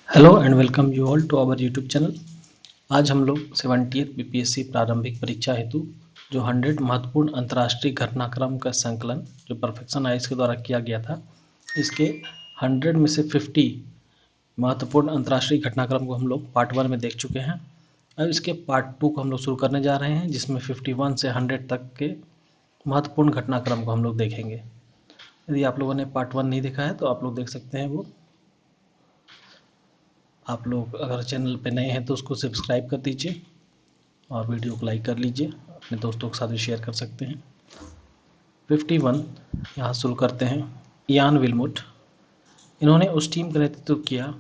Hello and welcome you all to our YouTube channel. आज हम लोग 70th बीपीएससी प्रारंभिक परीक्षा हेतु जो 100 महत्वपूर्ण अंतर्राष्ट्रीय घटनाक्रम का संकलन जो परफेक्शन आइज के द्वारा किया गया था, इसके 100 में से 50 महत्वपूर्ण अंतर्राष्ट्रीय घटनाक्रम को हम लोग पार्ट 1 में देख चुके हैं। अब इसके पार्ट 2 को हम लोग शुरू करने जा रहे हैं, जिसमें 51 से 100 तक के महत्वपूर्ण घटनाक्रम को हम लोग देखेंगे। यदि आप लोगों ने पार्ट 1 नहीं देखा है तो आप लोग देख सकते हैं। वो आप लोग अगर चैनल पे नए हैं तो उसको सब्सक्राइब कर दीजिए और वीडियो को लाइक कर लीजिए, अपने दोस्तों के साथ भी शेयर कर सकते हैं। 51 यहाँ शुरू करते हैं। इयान विल्मुट, इन्होंने उस टीम का नेतृत्व किया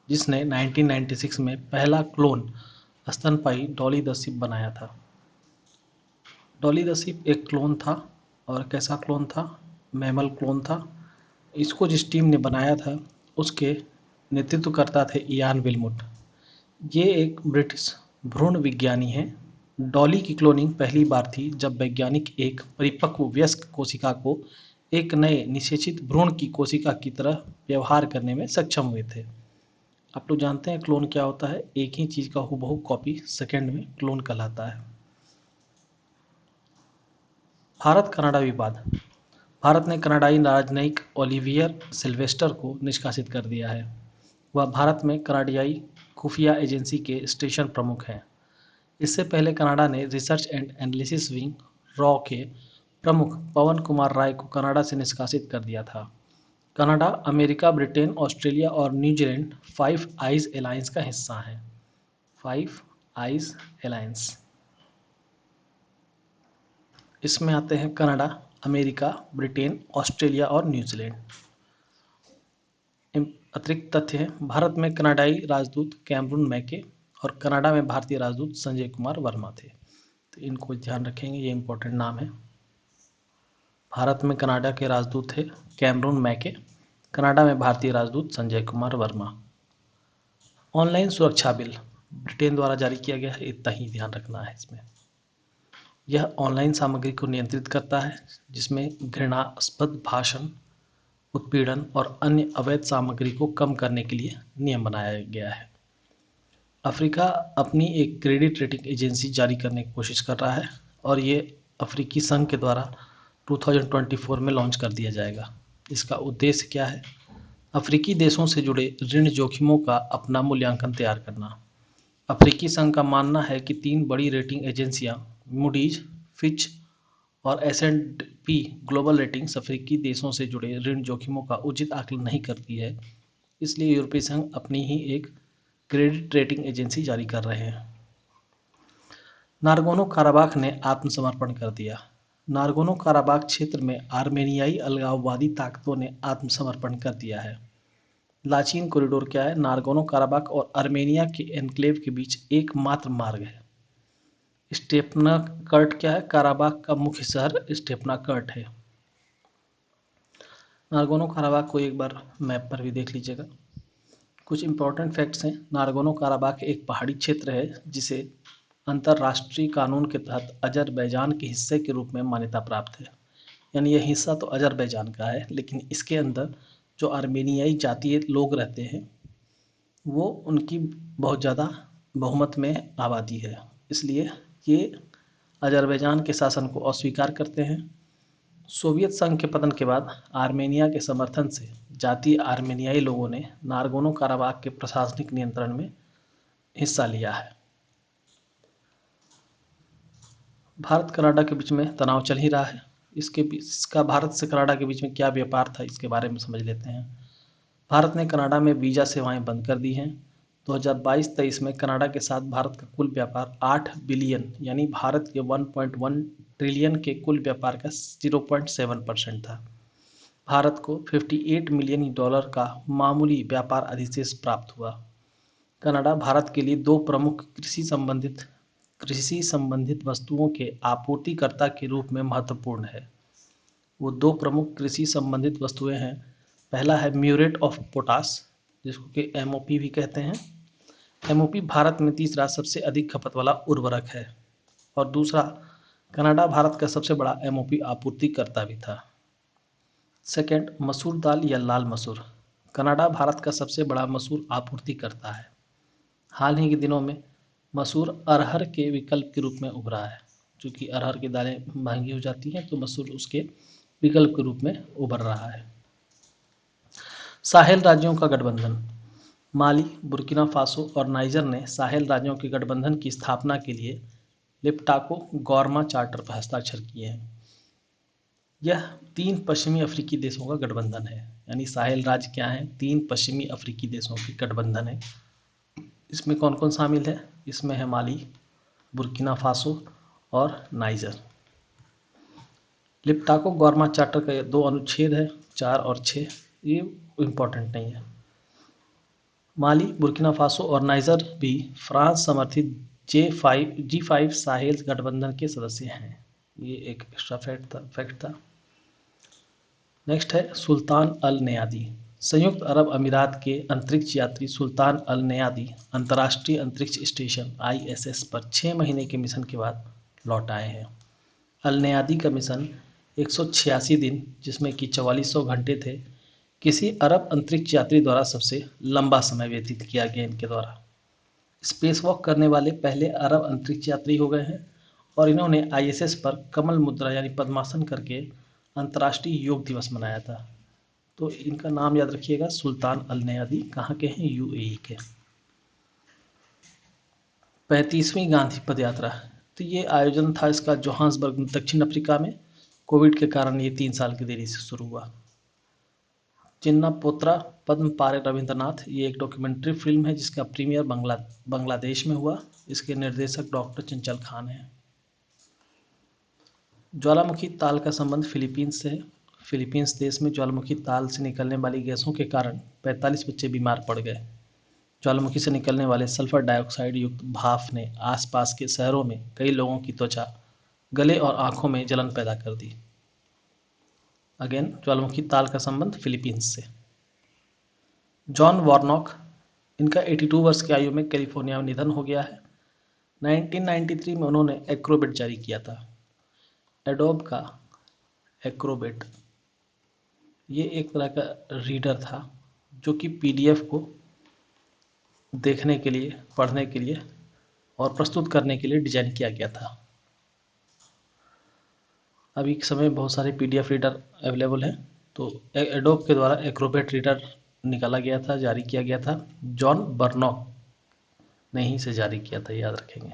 जिसने 1996 में पहला क्लोन स्तनपायी डॉली द शिप बनाया था। डॉली द शिप एक क्लोन था, और कैसा क्लोन था? मैमल क्लोन था। इसको जिस टीम ने बनाया था उसके नेतृत्वकर्ता थे इयान विल्मुट। ये एक ब्रिटिश भ्रूण विज्ञानी हैं। डॉली की क्लोनिंग पहली बार थी जब वैज्ञानिक एक परिपक्व वयस्क कोशिका को एक नए निषेचित भ्रूण की कोशिका की तरह व्यवहार करने में सक्षम हुए थे। आप लोग जानते हैं क्लोन क्या होता है? एक ही चीज का हूबहू कॉपी सेकंड में क्लोन कहलाता है। भारत कनाडा विवाद। भारत ने कनाडाई राजनयिक ओलिवियर सिल्वेस्टर को निष्कासित कर दिया है। वह भारत में कनाडियाई खुफिया एजेंसी के स्टेशन प्रमुख हैं। इससे पहले कनाडा ने research and analysis wing raw के प्रमुख पवन कुमार राय को कनाडा से निष्कासित कर दिया था। कनाडा अमेरिका, ब्रिटेन, ऑस्ट्रेलिया और न्यूजीलैंड फाइव आइज एलायंस का हिस्सा है। फाइव आइज एलायंस, इसमें आते हैं कनाडा, अमेरिका, ब्रिटेन, ऑस्ट्रेलिया और न्यूजीलैंड। अतिरिक्त तथ्य है, भारत में कनाडाई राजदूत कैमरून मैके और कनाडा में भारतीय राजदूत संजय कुमार वर्मा थे। तो इनको ध्यान रखेंगे, ये इंपॉर्टेंट नाम है। भारत में कनाडा के राजदूत थे कैमरून मैके, कनाडा में भारतीय राजदूत संजय कुमार वर्मा। ऑनलाइन सुरक्षा बिल ब्रिटेन द्वारा जारी किया गया है, इतना ही ध्यान रखना है इसमें। यह ऑनलाइन सामग्री को नियंत्रित करता है जिसमें घृणास्पद भाषण, उत्पीड़न और अन्य अवैध सामग्री को कम करने के लिए नियम बनाया गया है। अफ्रीका अपनी एक क्रेडिट रेटिंग एजेंसी जारी करने की कोशिश कर रहा है, और ये अफ्रीकी संघ के द्वारा 2024 में लॉन्च कर दिया जाएगा। इसका उद्देश्य क्या है? अफ्रीकी देशों से जुड़े ऋण जोखिमों का अपना मूल्यांकन तैयार करना। अफ्रीकी संघ का मानना है कि 3 बड़ी रेटिंग एजेंसियां मूडीज, फिच और S&P ग्लोबल रेटिंग्स अफ्रीकी देशों से जुड़े ऋण जोखिमों का उचित आकलन नहीं करती है। इसलिए यूरोपीय संघ अपनी ही एक क्रेडिट रेटिंग एजेंसी जारी कर रहे हैं। नारगोनो काराबाख ने आत्मसमर्पण कर दिया। नारगोनो काराबाख क्षेत्र में आर्मेनियाई अलगाववादी ताकतों ने आत्मसमर्पण कर दिया है। लाचीन कॉरिडोर क्या है? नारगोनो काराबाख और आर्मेनिया के एन्क्लेव के बीच एकमात्र मार्ग है। स्टेपनाकर्ट क्या है? काराबाख का मुख्य शहर स्टेपनाकर्ट है। नारगोनो काराबाख को एक बार मैप पर भी देख लीजिएगा। कुछ इंपॉर्टेंट फैक्ट्स हैं। नारगोनो काराबाख एक पहाड़ी क्षेत्र है जिसे अंतर्राष्ट्रीय कानून के तहत अजरबैजान के हिस्से के रूप में मान्यता प्राप्त है। यानी यह हिस्सा तो अजरबैजान का है, लेकिन इसके अंदर जो आर्मेनियाई जातीय लोग रहते हैं वो उनकी बहुत ज़्यादा बहुमत में आबादी है, इसलिए ये अजरबैजान के शासन को अस्वीकार करते हैं। सोवियत संघ के पतन के बाद आर्मेनिया के समर्थन से जातीय आर्मेनियाई लोगों ने नारगोनो काराबाख के प्रशासनिक नियंत्रण में हिस्सा लिया है। भारत कनाडा के बीच में तनाव चल ही रहा है। इसका भारत से कनाडा के बीच में क्या व्यापार था, इसके बारे में समझ लेते हैं। भारत ने कनाडा में वीज़ा सेवाएं बंद कर दी हैं। 2022-23 में कनाडा के साथ भारत का कुल व्यापार 8 बिलियन यानी भारत के 1.1 ट्रिलियन के कुल व्यापार का 0.7% था। भारत को $58 मिलियन का मामूली व्यापार अधिशेष प्राप्त हुआ। कनाडा भारत के लिए 2 प्रमुख कृषि संबंधित वस्तुओं के आपूर्तिकर्ता के रूप में महत्वपूर्ण है। वो 2 प्रमुख कृषि संबंधित वस्तुएं हैं। पहला है म्यूरेट ऑफ पोटास, जिसको कि MOP भी कहते हैं। MOP भारत में तीसरा सबसे अधिक खपत वाला उर्वरक है। और दूसरा, कनाडा भारत का सबसे बड़ा MOP आपूर्तिकर्ता भी था। सेकंड, मसूर दाल या लाल मसूर। कनाडा भारत का सबसे बड़ा मसूर आपूर्तिकर्ता है। हाल ही के दिनों में मसूर अरहर के विकल्प के रूप में उभरा है। चूँकि अरहर की दालें महंगी हो जाती हैं तो मसूर उसके विकल्प के रूप में उभर रहा है। साहेल राज्यों का गठबंधन। माली, बुर्किना फासो और नाइजर ने साहेल राज्यों के गठबंधन की स्थापना के लिए लिप्टाको गौरमा चार्टर पर हस्ताक्षर किए हैं। यह 3 पश्चिमी अफ्रीकी देशों का गठबंधन है। यानी साहेल राज्य क्या है? 3 पश्चिमी अफ्रीकी देशों की गठबंधन है। इसमें कौन कौन शामिल है? इसमें है माली, बुर्किना फासो और नाइजर। लिप्टाको गौरमा चार्टर का 2 अनुच्छेद है, 4 और 6। ये इम्पोर्टेंट नहीं है। माली, बुर्किना फासो और नाइजर भी फ्रांस समर्थित G5 साहेल गठबंधन के सदस्य हैं। ये एक एक्स्ट्रा फैक्ट था। नेक्स्ट है सुल्तान अल नयादी। संयुक्त अरब अमीरात के अंतरिक्ष यात्री सुल्तान अल नयादी अंतर्राष्ट्रीय अंतरिक्ष स्टेशन ISS पर 6 महीने के मिशन के बाद लौट आए हैं। अल नयादी का मिशन 186 दिन, जिसमें कि 4400 घंटे थे, किसी अरब अंतरिक्ष यात्री द्वारा सबसे लंबा समय व्यतीत किया गया इनके द्वारा। स्पेस वॉक करने वाले पहले अरब अंतरिक्ष यात्री हो गए हैं और इन्होंने ISS पर कमल मुद्रा यानी पद्मासन करके अंतर्राष्ट्रीय योग दिवस मनाया था। तो इनका नाम याद रखिएगा, सुल्तान अल नयादी। कहाँ के हैं? UAE के। 35वीं गांधी पद यात्रा। तो ये आयोजन था इसका जोहान्सबर्ग, दक्षिण अफ्रीका में। कोविड के कारण ये 3 साल की देरी से शुरू हुआ। चिन्ना पोत्रा पद्म पारे रविंद्रनाथ, ये एक डॉक्यूमेंट्री फिल्म है जिसका प्रीमियर बांग्लादेश में हुआ। इसके निर्देशक डॉक्टर चंचल खान हैं। ज्वालामुखी ताल का संबंध फिलीपींस से है। फिलीपींस देश में ज्वालामुखी ताल से निकलने वाली गैसों के कारण 45 बच्चे बीमार पड़ गए। ज्वालामुखी से निकलने वाले सल्फर डाइऑक्साइड युक्त भाप ने आसपास के शहरों में कई लोगों की त्वचा, गले और आंखों में जलन पैदा कर दी। अगेन, ज्वालामुखी ताल का संबंध फिलीपींस से। जॉन वॉरनॉक, इनका 82 वर्ष की आयु में कैलिफोर्निया में निधन हो गया है। 1993 में उन्होंने एक्रोबेट जारी किया था। एडोब का एक्रोबेट ये एक तरह का रीडर था जो कि PDF को देखने के लिए, पढ़ने के लिए और प्रस्तुत करने के लिए डिजाइन किया गया था। अभी के समय में बहुत सारे PDF रीडर अवेलेबल हैं, तो एडोब के द्वारा एक्रोबेट रीडर निकाला गया था, जारी किया गया था। जॉन बर्नॉक ने ही इसे जारी किया था, याद रखेंगे।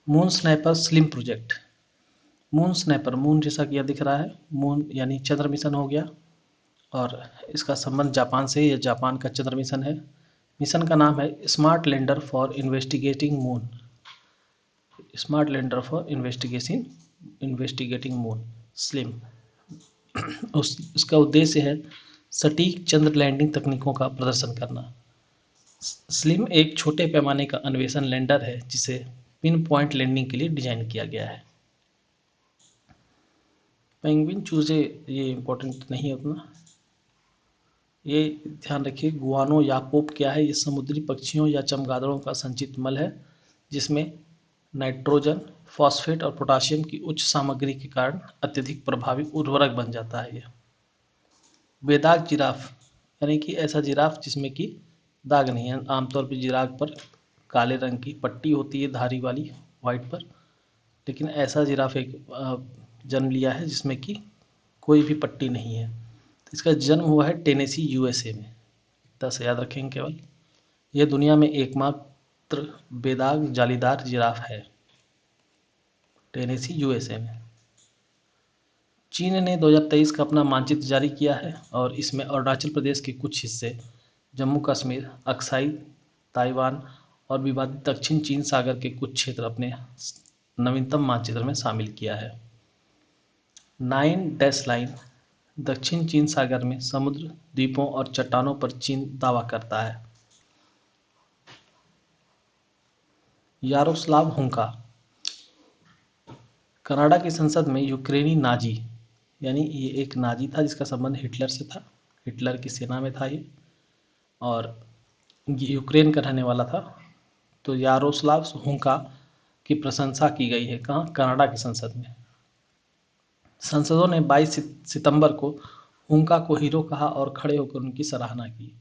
Moon snapper slim project. Moon snapper, moon जैसा कि यह दिख रहा है, मून यानी चंद्र मिशन हो गया और इसका संबंध जापान से, यह जापान का चंद्र मिशन है। मिशन का नाम है smart lander for investigating moon. Smart lander for investigating moon, slim. इसका उद्देश्य है सटीक चंद्र लैंडिंग तकनीकों का प्रदर्शन करना। स्लिम एक छोटे पैमाने का अन्वेषण लैंडर है जिसे पिन पॉइंट लैंडिंग के लिए डिजाइन किया गया है। पेंगुइन चूजे, ये इंपॉर्टेंट नहीं है उतना, ये ध्यान रखिए। गुआनो या पोप क्या है? ये समुद्री पक्षियों या चमगादड़ों का संचित मल है जिसमें नाइट्रोजन, फॉस्फेट और पोटाशियम की उच्च सामग्री के कारण अत्यधिक प्रभावी उर्वरक बन जाता है। ये बेदाग जिराफ, यानी कि ऐसा जिराफ जिसमें कि दाग नहीं है। आमतौर पर जिराफ पर काले रंग की पट्टी होती है, धारी वाली, वाइट पर, लेकिन ऐसा जिराफ एक जन्म लिया है जिसमें कि कोई भी पट्टी नहीं है। इसका जन्म हुआ है टेनेसी USA में। 10 याद रखेंगे केवल। यह दुनिया में एकमात्र बेदाग जालीदार जिराफ है, टेनेसी USA में। चीन ने 2023 का अपना मानचित्र जारी किया है और इसमें अरुणाचल प्रदेश के कुछ हिस्से, जम्मू कश्मीर, अक्साई, ताइवान और विवादित दक्षिण चीन सागर के कुछ क्षेत्र अपने नवीनतम मानचित्र में शामिल किया है। 9 डैश लाइन दक्षिण चीन सागर में समुद्र, द्वीपों और चट्टानों पर चीन दावा करता है। यारोस्लाव हुंका, कनाडा की संसद में यूक्रेनी नाजी, यानी ये एक नाजी था जिसका संबंध हिटलर से था, हिटलर की सेना में था ये, और ये यूक्रेन का रहने वाला था। तो यारोस्लाव हुंका की प्रशंसा की गई है। कहाँ? कनाडा की संसद में। सांसदों ने 22 सितंबर को उनका को हीरो कहा और खड़े होकर उनकी सराहना की।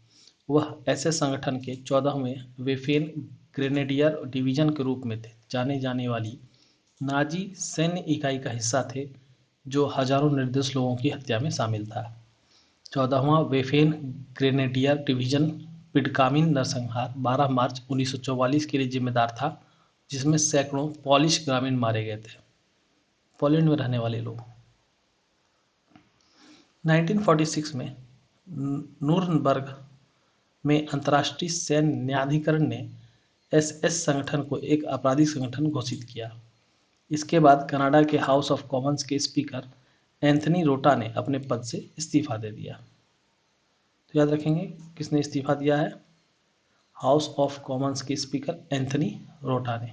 वह ऐसे संगठन के 14वें वेफेन ग्रेनेडियर डिवीजन के रूप में थे जाने जाने वाली नाजी सैन्य इकाई का हिस्सा थे जो हजारों निर्दोष लोगों की हत्या में शामिल था। 14वां वेफेन ग्रेनेडियर डिवीजन पिडकामिन नरसंहार 12 मार्च 1944 के लिए जिम्मेदार था, जिसमें सैकड़ों पोलिश ग्रामीण मारे गए थे। पोलैंड में रहने वाले लोग 1946 में नूरनबर्ग में अंतर्राष्ट्रीय सैन्य न्यायाधिकरण ने एसएस संगठन को एक आपराधिक संगठन घोषित किया। इसके बाद कनाडा के हाउस ऑफ कॉमन्स के स्पीकर एंथनी रोटा ने अपने पद से इस्तीफा दे दिया। तो याद रखेंगे किसने इस्तीफा दिया है? हाउस ऑफ कॉमन्स के स्पीकर एंथनी रोटा ने।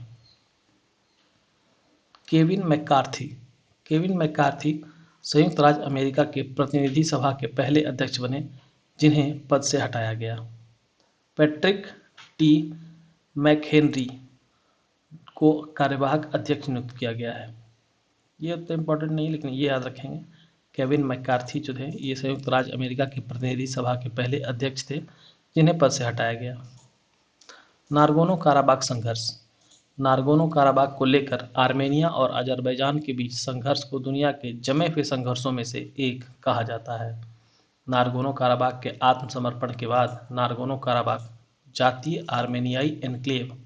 केविन मैकार्थी संयुक्त राज्य अमेरिका के प्रतिनिधि सभा के पहले अध्यक्ष बने जिन्हें पद से हटाया गया। पैट्रिक टी मैकहेनरी को कार्यवाहक अध्यक्ष नियुक्त किया गया है। ये उतना इम्पोर्टेंट नहीं, लेकिन ये याद रखेंगे। केविन मैकार्थी जो थे ये संयुक्त राज्य अमेरिका के प्रतिनिधि सभा के पहले अध्यक्ष थे जिन्हें पद से हटाया गया। नारगोनो काराबाग संघर्ष। नारगोनो काराबाग को लेकर आर्मेनिया और अजरबैजान के बीच संघर्ष को दुनिया के जमे हुए संघर्षों में से एक कहा जाता है। नारगोनो काराबाग के आत्मसमर्पण के बाद नारगोनो काराबाग जातीय आर्मेनियाई एन्क्लेव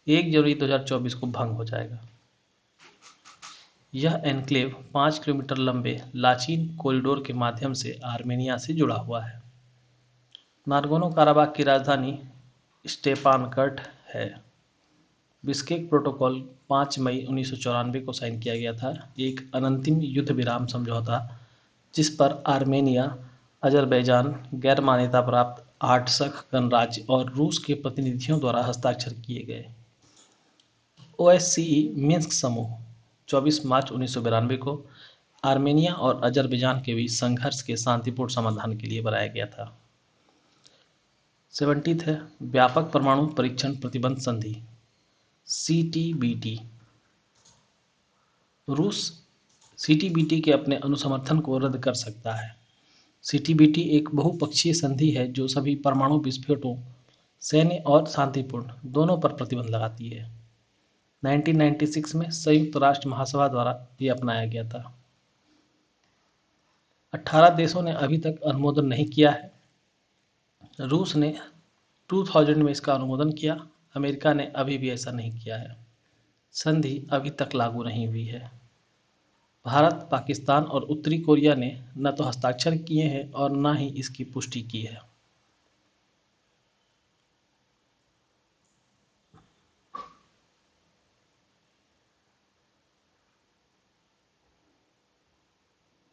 1 जनवरी 2024 को भंग हो जाएगा। यह एन्क्लेव 5 किलोमीटर लंबे लाचीन कॉरिडोर के माध्यम से आर्मेनिया से जुड़ा हुआ है। नारगोनो काराबाग की राजधानी स्टेपानकर्ट है। बिश्केक प्रोटोकॉल 5 मई 1994 को साइन किया गया था, एक अनंतिम युद्ध विराम समझौता जिस पर आर्मेनिया, अजरबैजान, गैर मान्यता प्राप्त आर्टसख गणराज्य और रूस के प्रतिनिधियों द्वारा हस्ताक्षर किए गए। ओएससीई मिन्स्क समूह 24 मार्च 1992 को आर्मेनिया और अजरबैजान के बीच संघर्ष के शांतिपूर्ण समाधान के लिए बनाया गया था। 70 है व्यापक परमाणु परीक्षण प्रतिबंध संधि सीटीबीटी। रूस सीटीबीटी के अपने अनुसमर्थन को रद्द कर सकता है। सीटीबीटी एक बहुपक्षीय संधि है जो सभी परमाणु विस्फोटों, सैन्य और शांतिपूर्ण दोनों पर प्रतिबंध लगाती है। 1996 में संयुक्त राष्ट्र महासभा द्वारा यह अपनाया गया था। 18 देशों ने अभी तक अनुमोदन नहीं किया है। रूस ने 2000 में इसका अनुमोदन किया, अमेरिका ने अभी भी ऐसा नहीं किया है। संधि अभी तक लागू नहीं हुई है। भारत, पाकिस्तान और उत्तरी कोरिया ने न तो हस्ताक्षर किए हैं और न ही इसकी पुष्टि की है।